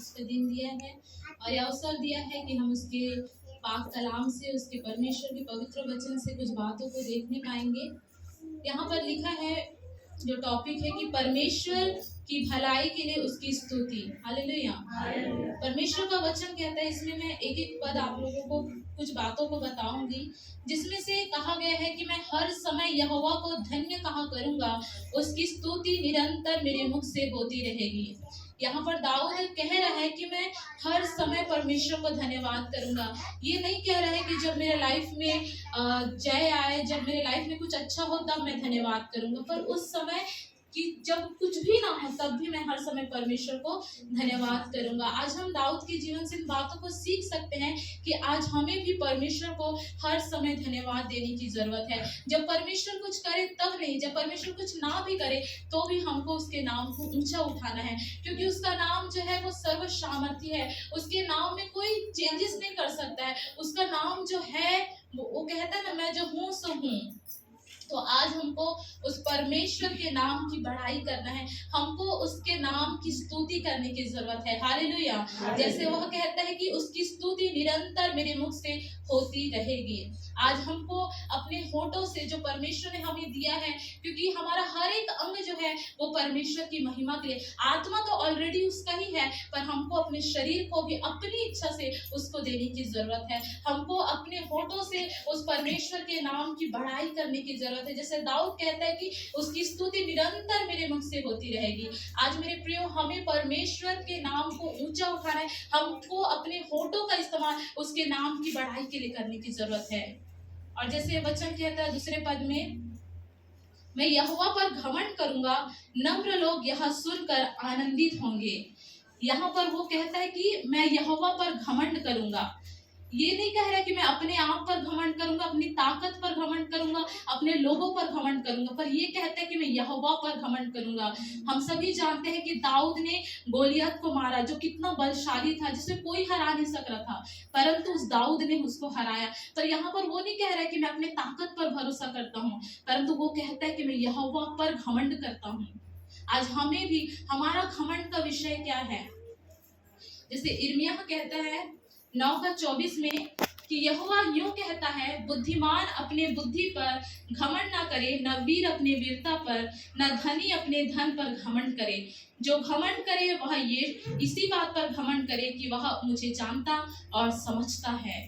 आज का दिन दिया है और ये अवसर दिया है कि हम उसके पाक कलाम से, उसके परमेश्वर के पवित्र वचन से कुछ बातों को देखने पाएंगे। यहाँ पर लिखा है, जो टॉपिक है कि परमेश्वर की भलाई के लिए उसकी स्तुति। हालेलुया। परमेश्वर का वचन कहता है, इसमें मैं एक एक पद आप लोगों को कुछ बातों को बताऊंगी, जिसमें से कहा गया है कि मैं हर समय यहोवा को धन्य कहा करूंगा, उसकी स्तुति निरंतर मेरे मुख से होती रहेगी। यहाँ पर दाऊद कह रहा है कि मैं हर समय परमेश्वर को धन्यवाद करूंगा। ये नहीं कह रहा है कि जब मेरे लाइफ में जय आए, जब मेरे लाइफ में कुछ अच्छा हो तब मैं धन्यवाद करूंगा, पर उस समय कि जब कुछ भी ना हो तब भी मैं हर समय परमेश्वर को धन्यवाद करूंगा। आज हम दाऊद के जीवन से इन बातों को सीख सकते हैं कि आज हमें भी परमेश्वर को हर समय धन्यवाद देने की जरूरत है। जब परमेश्वर कुछ करे तब नहीं, जब परमेश्वर कुछ ना भी करे तो भी हमको उसके नाम को ऊंचा उठाना है, क्योंकि उसका नाम जो है वो सर्व सामर्थी है। उसके नाम में कोई चेंजेस नहीं कर सकता है। उसका नाम जो है वो कहता है ना, मैं जो हूँ सो हूँ। तो आज हमको उस परमेश्वर के नाम की बढ़ाई करना है, हमको उसके नाम की स्तुति करने की जरूरत है। हालेलुया। जैसे वह कहता है कि उसकी स्तुति निरंतर मेरे मुख से होती रहेगी। आज हमको अपने होठों से जो परमेश्वर ने हमें दिया है, क्योंकि हमारा हर एक अंग जो है वो परमेश्वर की महिमा के लिए, आत्मा तो ऑलरेडी उसका ही है, पर हमको अपने शरीर को भी अपनी इच्छा से उसको देने की जरूरत है। हमको अपने होठों से उस परमेश्वर के नाम की बढ़ाई करने की जरूरत है। जैसे दाऊद कहता है कि उसकी स्तुति निरंतर मेरे मुख से होती रहेगी। आज मेरे प्रियो, हमें परमेश्वर के नाम को ऊंचा उठाना है। हमको अपने होठों का इस्तेमाल उसके नाम की बढ़ाई के लिए करने की जरूरत है। और जैसे वचन कहता है दूसरे पद में, मैं यहोवा पर घमंड करूंगा, नम्र लोग यह सुनकर आनंदित होंगे। यहाँ पर वो कहता है कि मैं यहोवा पर घमंड करूंगा। ये नहीं कह रहा कि मैं अपने आप पर घमंड करूंगा, अपनी ताकत पर घमंड करूंगा, अपने लोगों पर घमंड करूंगा, पर ये कहता है कि मैं यहोवा पर घमंड करूंगा। हम सभी जानते हैं कि दाऊद ने गोलियत को मारा, जो कितना बलशाली था, जिसे कोई हरा नहीं सक रहा था, परंतु उस दाऊद ने उसको हराया। पर यहाँ पर वो नहीं कह रहा है कि मैं अपने ताकत पर भरोसा करता हूँ, परंतु वो कहता है कि मैं यहोवा पर घमंड करता हूँ। आज हमें भी हमारा घमंड का विषय क्या है? जैसे यिर्मयाह कहता है 9:24 में कि यहोवा यूं कहता है, बुद्धिमान अपने बुद्धि पर घमंड ना करे, न वीर अपने वीरता पर, न धनी अपने धन पर घमंड करे। जो घमंड करे वह ये इसी बात पर घमंड करे कि वह मुझे जानता और समझता है।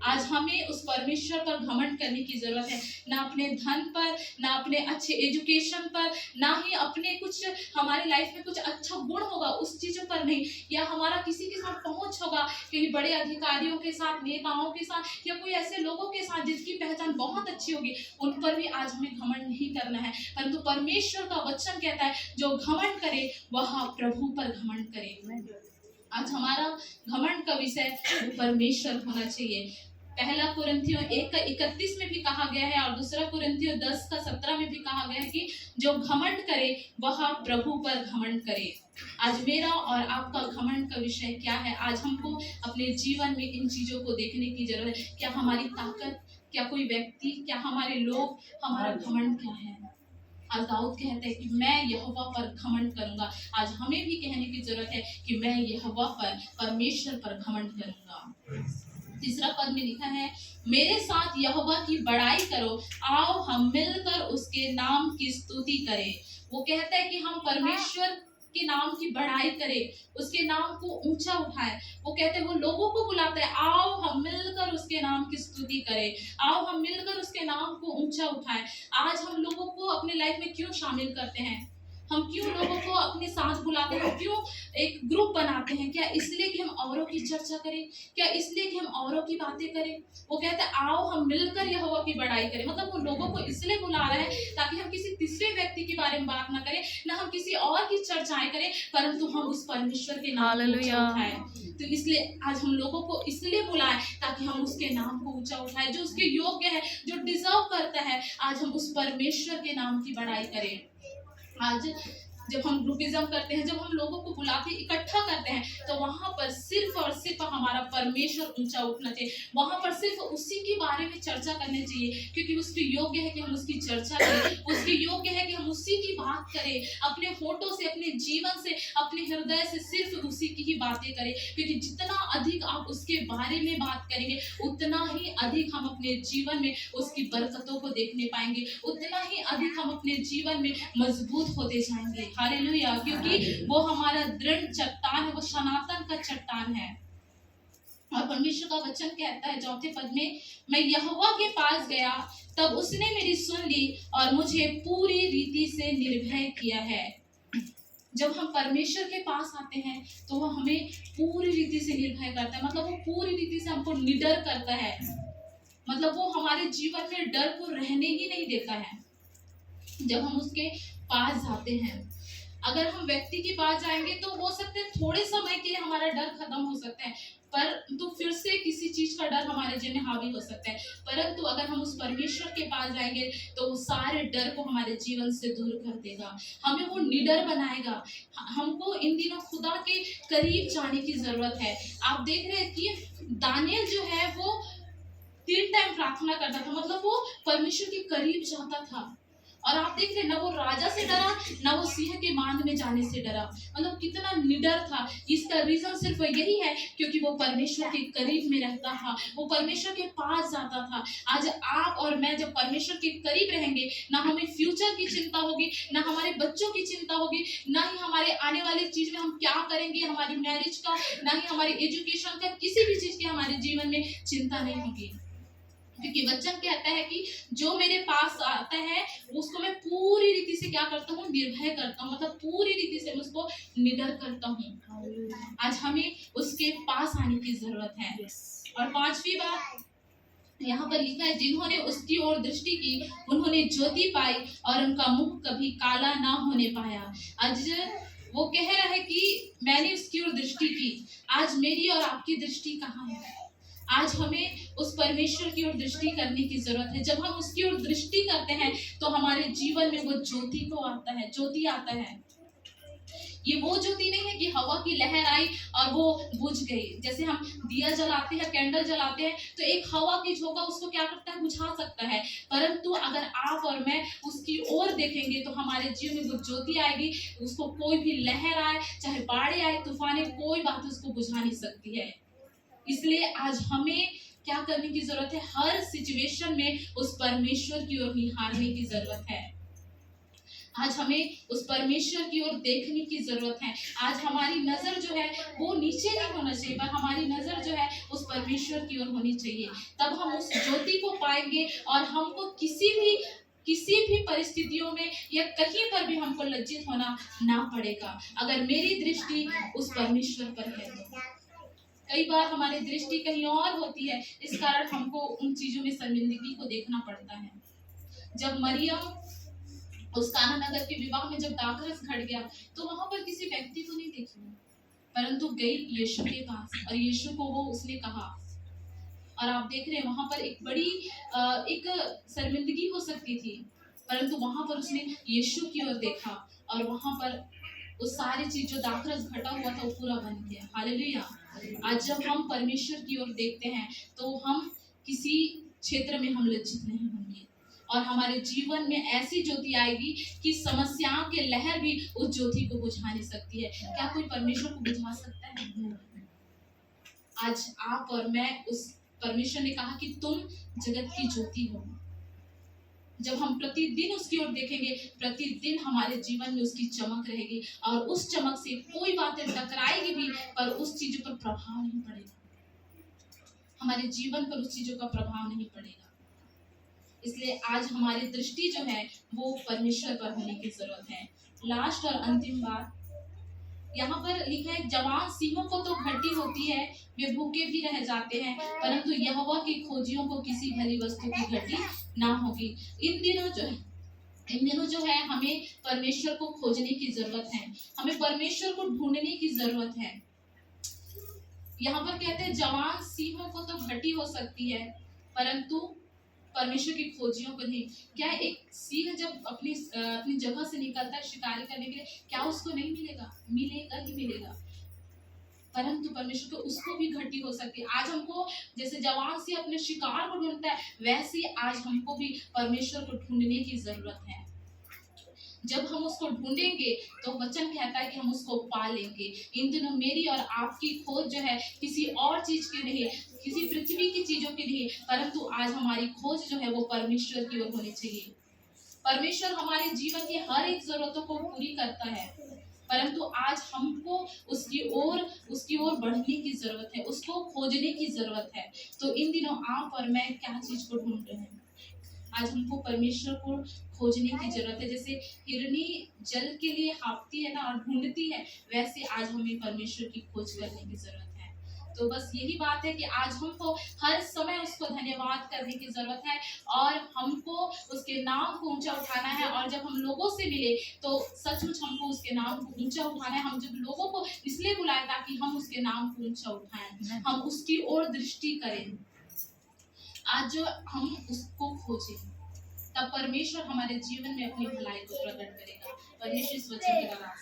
आज हमें उस परमेश्वर पर घमंड करने की जरूरत है, ना अपने धन पर, ना अपने अच्छे एजुकेशन पर, ना ही अपने कुछ हमारी लाइफ में कुछ अच्छा गुण होगा उस चीजों पर नहीं, या हमारा किसी के साथ पहुंच होगा, कहीं बड़े अधिकारियों के साथ, नेताओं के साथ, या कोई ऐसे लोगों के साथ जिसकी पहचान बहुत अच्छी होगी, उन पर भी आज हमें घमंड नहीं करना है। परंतु परमेश्वर का वचन कहता है, जो घमंड करे वह प्रभु पर घमंड करे। आज हमारा घमंड का विषय परमेश्वर होना चाहिए। पहला कुरिन्थियों 1:31 में भी कहा गया है, और दूसरा कुरिन्थियों 10:17 में भी कहा गया है कि जो घमंड करे वह प्रभु पर घमंड करे। आज मेरा और आपका घमंड का विषय क्या है? आज हमको अपने जीवन में इन चीजों को देखने की जरूरत है। क्या हमारी ताकत, क्या कोई व्यक्ति, क्या हमारे लोग, हमारा घमंड क्या है? आज दाऊद कहते हैं कि मैं यहोवा पर घमंड करूंगा। आज हमें भी कहने की जरूरत है कि मैं यहोवा पर, परमेश्वर पर घमंड करूंगा। तीसरा पद में लिखा है, मेरे साथ यहोवा की बड़ाई करो, आओ हम मिलकर उसके नाम की स्तुति करें। वो कहता है कि हम परमेश्वर के नाम की बढ़ाई करें, उसके नाम को ऊंचा उठाएं। वो कहते हैं, वो लोगों को बुलाते हैं, आओ हम मिलकर उसके नाम की स्तुति करें, आओ हम मिलकर उसके नाम को ऊंचा उठाएं। आज हम लोगों को अपने लाइफ में क्यों शामिल करते हैं? हम क्यों लोगों को अपने साथ बुलाते हैं? क्यों एक ग्रुप बनाते हैं? क्या इसलिए कि हम औरों की चर्चा करें? क्या इसलिए कि हम औरों की बातें करें? वो कहते हैं, आओ हम मिलकर यहोवा की बड़ाई करें। मतलब वो लोगों को इसलिए बुला रहा है ताकि हम किसी तीसरे व्यक्ति के बारे में बात ना करें, ना हम किसी और की चर्चाएं करें, परंतु हम उस परमेश्वर के नाम को ऊंचा उठाएं। तो इसलिए आज हम लोगों को इसलिए बुलाएं ताकि हम उसके नाम को ऊंचा उठाएं, जो उसके योग्य है, जो डिजर्व करता है। आज हम उस परमेश्वर के नाम की बड़ाई करें। आज जब हम ग्रुपिज्म करते हैं, जब हम लोगों को बुलाते इकट्ठा करते हैं, तो वहां पर सिर्फ और सिर्फ हमारा परमेश्वर ऊंचा उठना चाहिए, वहां पर सिर्फ उसी के बारे में चर्चा करनी चाहिए, क्योंकि उसके योग्य है कि हम उसकी चर्चा करें, उसके योग्य है कि हम उसी की बात करें, अपने होठों से, अपने जीवन से, अपने हृदय से सिर्फ उसी की ही बातें करें। क्योंकि जितना अधिक आप उसके बारे में बात करेंगे, उतना ही अधिक हम अपने जीवन में उसकी बरकतों को देखने पाएंगे, उतना ही अधिक हम अपने जीवन में मजबूत होते जाएंगे। हालेलुया। क्योंकि वो हमारा दृढ़ चट्टान है, वो सनातन का चट्टान है। और परमेश्वर का वचन कहता है 4 पद में, मैं यहोवा के पास गया, तब उसने मेरी सुन ली और मुझे पूरी रीति से निर्भय किया है। जब हम परमेश्वर के पास आते हैं तो वो हमें पूरी रीति से निर्भय करता है, मतलब वो पूरी रीति से हमको निडर करता है, मतलब वो हमारे जीवन में डर को रहने ही नहीं देता है जब हम उसके पास जाते हैं। अगर हम व्यक्ति के पास जाएंगे तो हो सकता है थोड़े समय के लिए हमारा डर खत्म हो सकता है, पर तो फिर से किसी चीज का डर हमारे जीवन में हावी हो सकता है। परंतु अगर हम उस परमेश्वर के पास जाएंगे तो वो सारे डर को हमारे जीवन से दूर कर देगा, हमें वो निडर बनाएगा। हमको इन दिनों खुदा के करीब जाने की जरूरत है। आप देख रहे हैं कि दानियल जो है वो 3 टाइम प्रार्थना करता था, मतलब वो परमेश्वर के करीब जाता था। और आप देख रहे, ना वो राजा से डरा, ना वो सिंह के मांद में जाने से डरा, मतलब कितना निडर था। इसका रीजन सिर्फ यही है क्योंकि वो परमेश्वर के करीब में रहता था, वो परमेश्वर के पास जाता था। आज आप और मैं जब परमेश्वर के करीब रहेंगे, ना हमें फ्यूचर की चिंता होगी, ना हमारे बच्चों की चिंता होगी, ना ही हमारे आने वाली चीज में हम क्या करेंगे, हमारी मैरिज का, ना ही हमारी एजुकेशन का, किसी भी चीज की हमारे जीवन में चिंता नहीं होगी। क्योंकि वचन कहता है कि जो मेरे पास आता है उसको मैं पूरी रीति से क्या करता हूँ, निर्भय करता हूँ, मतलब पूरी रीति से मैं उसको निडर करता हूँ। आज हमें उसके पास आने की जरूरत है। और 5वीं बात यहाँ पर लिखा है, जिन्होंने उसकी ओर दृष्टि की उन्होंने ज्योति पाई और उनका मुख कभी काला ना होने पाया। आज वो कह रहा है कि मैंने उसकी ओर दृष्टि की। आज मेरी और आपकी दृष्टि कहाँ है? आज हमें उस परमेश्वर की ओर दृष्टि करने की जरूरत है। जब हम उसकी ओर दृष्टि करते हैं तो हमारे जीवन में वो ज्योति को आता है, ज्योति आता है। ये वो ज्योति नहीं है कि हवा की लहर आई और वो बुझ गई। जैसे हम दिया जलाते हैं, कैंडल जलाते हैं, तो एक हवा की झोंका उसको क्या करता है, बुझा सकता है। परंतु अगर आप और मैं उसकी ओर देखेंगे तो हमारे जीवन में वो ज्योति आएगी। उसको कोई भी लहर आए, चाहे बाढ़ आए, तूफान, कोई बात उसको बुझा नहीं सकती है। इसलिए आज हमें क्या करने की जरूरत है, हर सिचुएशन में उस परमेश्वर की ओर निहारने की जरूरत है। आज हमें उस परमेश्वर की ओर देखने की जरूरत है। आज हमारी नजर जो है वो नीचे नहीं होना चाहिए, पर हमारी नजर जो है उस परमेश्वर की ओर होनी चाहिए। तब हम उस ज्योति को पाएंगे और हमको किसी भी परिस्थितियों में या कहीं पर भी हमको लज्जित होना ना पड़ेगा, अगर मेरी दृष्टि उस परमेश्वर पर है तो। कई बार हमारी दृष्टि कहीं और होती है, इस कारण हमको उन चीजों में शर्मिंदगी को देखना पड़ता है। जब मरियम उस काना नगर के विवाह में जब दाखरस घट गया तो वहां पर किसी व्यक्ति को नहीं देखी, परंतु गई यीशु के पास और यीशु को वो उसने कहा। और आप देख रहे हैं वहां पर एक बड़ी एक शर्मिंदगी हो सकती थी, परंतु वहां पर उसने यीशु की ओर देखा और वहां पर वो सारी चीज जो दाखरस घटा हुआ था वो पूरा बन गया। हालेलुया। आज जब हम परमेश्वर की ओर देखते हैं तो हम किसी क्षेत्र में हम लज्जित नहीं होंगे और हमारे जीवन में ऐसी ज्योति आएगी कि समस्याओं के लहर भी उस ज्योति को बुझा नहीं सकती है। क्या कोई परमेश्वर को बुझा सकता है? आज आप और मैं, उस परमेश्वर ने कहा कि तुम जगत की ज्योति हो। जब हम प्रतिदिन उसकी ओर देखेंगे, प्रतिदिन हमारे जीवन में उसकी चमक रहेगी और उस चमक से कोई बातें टकराएगी भी, पर उस चीजों पर प्रभाव नहीं पड़ेगा, हमारे जीवन पर उस चीजों का प्रभाव नहीं पड़ेगा। इसलिए आज हमारी दृष्टि जो है वो परमेश्वर पर होने की जरूरत है। लास्ट और अंतिम बात यहाँ पर लिखा है, जवान सिंहों को तो घटी होती है, वे भूखे भी रह जाते हैं, परंतु यहोवा की खोजियों को किसी भली वस्तु की घटी ना होगी। इन दिनों जो है हमें परमेश्वर को खोजने की जरूरत है, हमें परमेश्वर को ढूंढने की जरूरत है। यहाँ पर कहते हैं जवान सिंहों को तो घटी हो सकती है, परंतु परमेश्वर की खोजियों को नहीं। क्या एक सिंह जब अपनी जगह से निकलता है शिकारी करने के लिए, क्या उसको नहीं मिलेगा? मिलेगा ही मिलेगा। परंतु परमेश्वर तो उसको भी घटी हो सकती है। आज हमको जैसे जवान से अपने शिकार को ढूंढता है, वैसे ही आज हमको भी परमेश्वर को ढूंढने की जरूरत है। जब हम उसको ढूंढेंगे तो वचन कहता है कि हम उसको पा लेंगे। इन दिनों मेरी और आपकी खोज जो है किसी और चीज की नहीं, किसी पृथ्वी की चीजों की नहीं, परंतु आज हमारी खोज जो है वो परमेश्वर की ओर होनी चाहिए। परमेश्वर हमारे जीवन की हर एक जरूरतों को पूरी करता है, परंतु आज हमको उसकी ओर बढ़ने की जरूरत है, उसको खोजने की जरूरत है। तो इन दिनों आप और मैं क्या चीज को ढूंढ रहे हैं? आज हमको परमेश्वर को खोजने की जरूरत है। जैसे हिरनी जल के लिए हाँफती है ना और ढूंढती है, वैसे आज हमें परमेश्वर की खोज करने की जरूरत है। तो बस यही बात है कि आज हमको हर समय उसको धन्यवाद करने की जरूरत है और हमको उसके नाम को ऊंचा उठाना है। और जब हम लोगों से मिले तो सचमुच हमको उसके नाम को ऊंचा उठाना है। हम जब लोगों को इसलिए बुलाए ताकि हम उसके नाम को ऊंचा उठाएं, हम उसकी ओर दृष्टि करें। आज जो हम उसको खोजें, तब परमेश्वर हमारे जीवन में अपनी भलाई को प्रकट करेगा। परमेश्वर इस वचन के द्वारा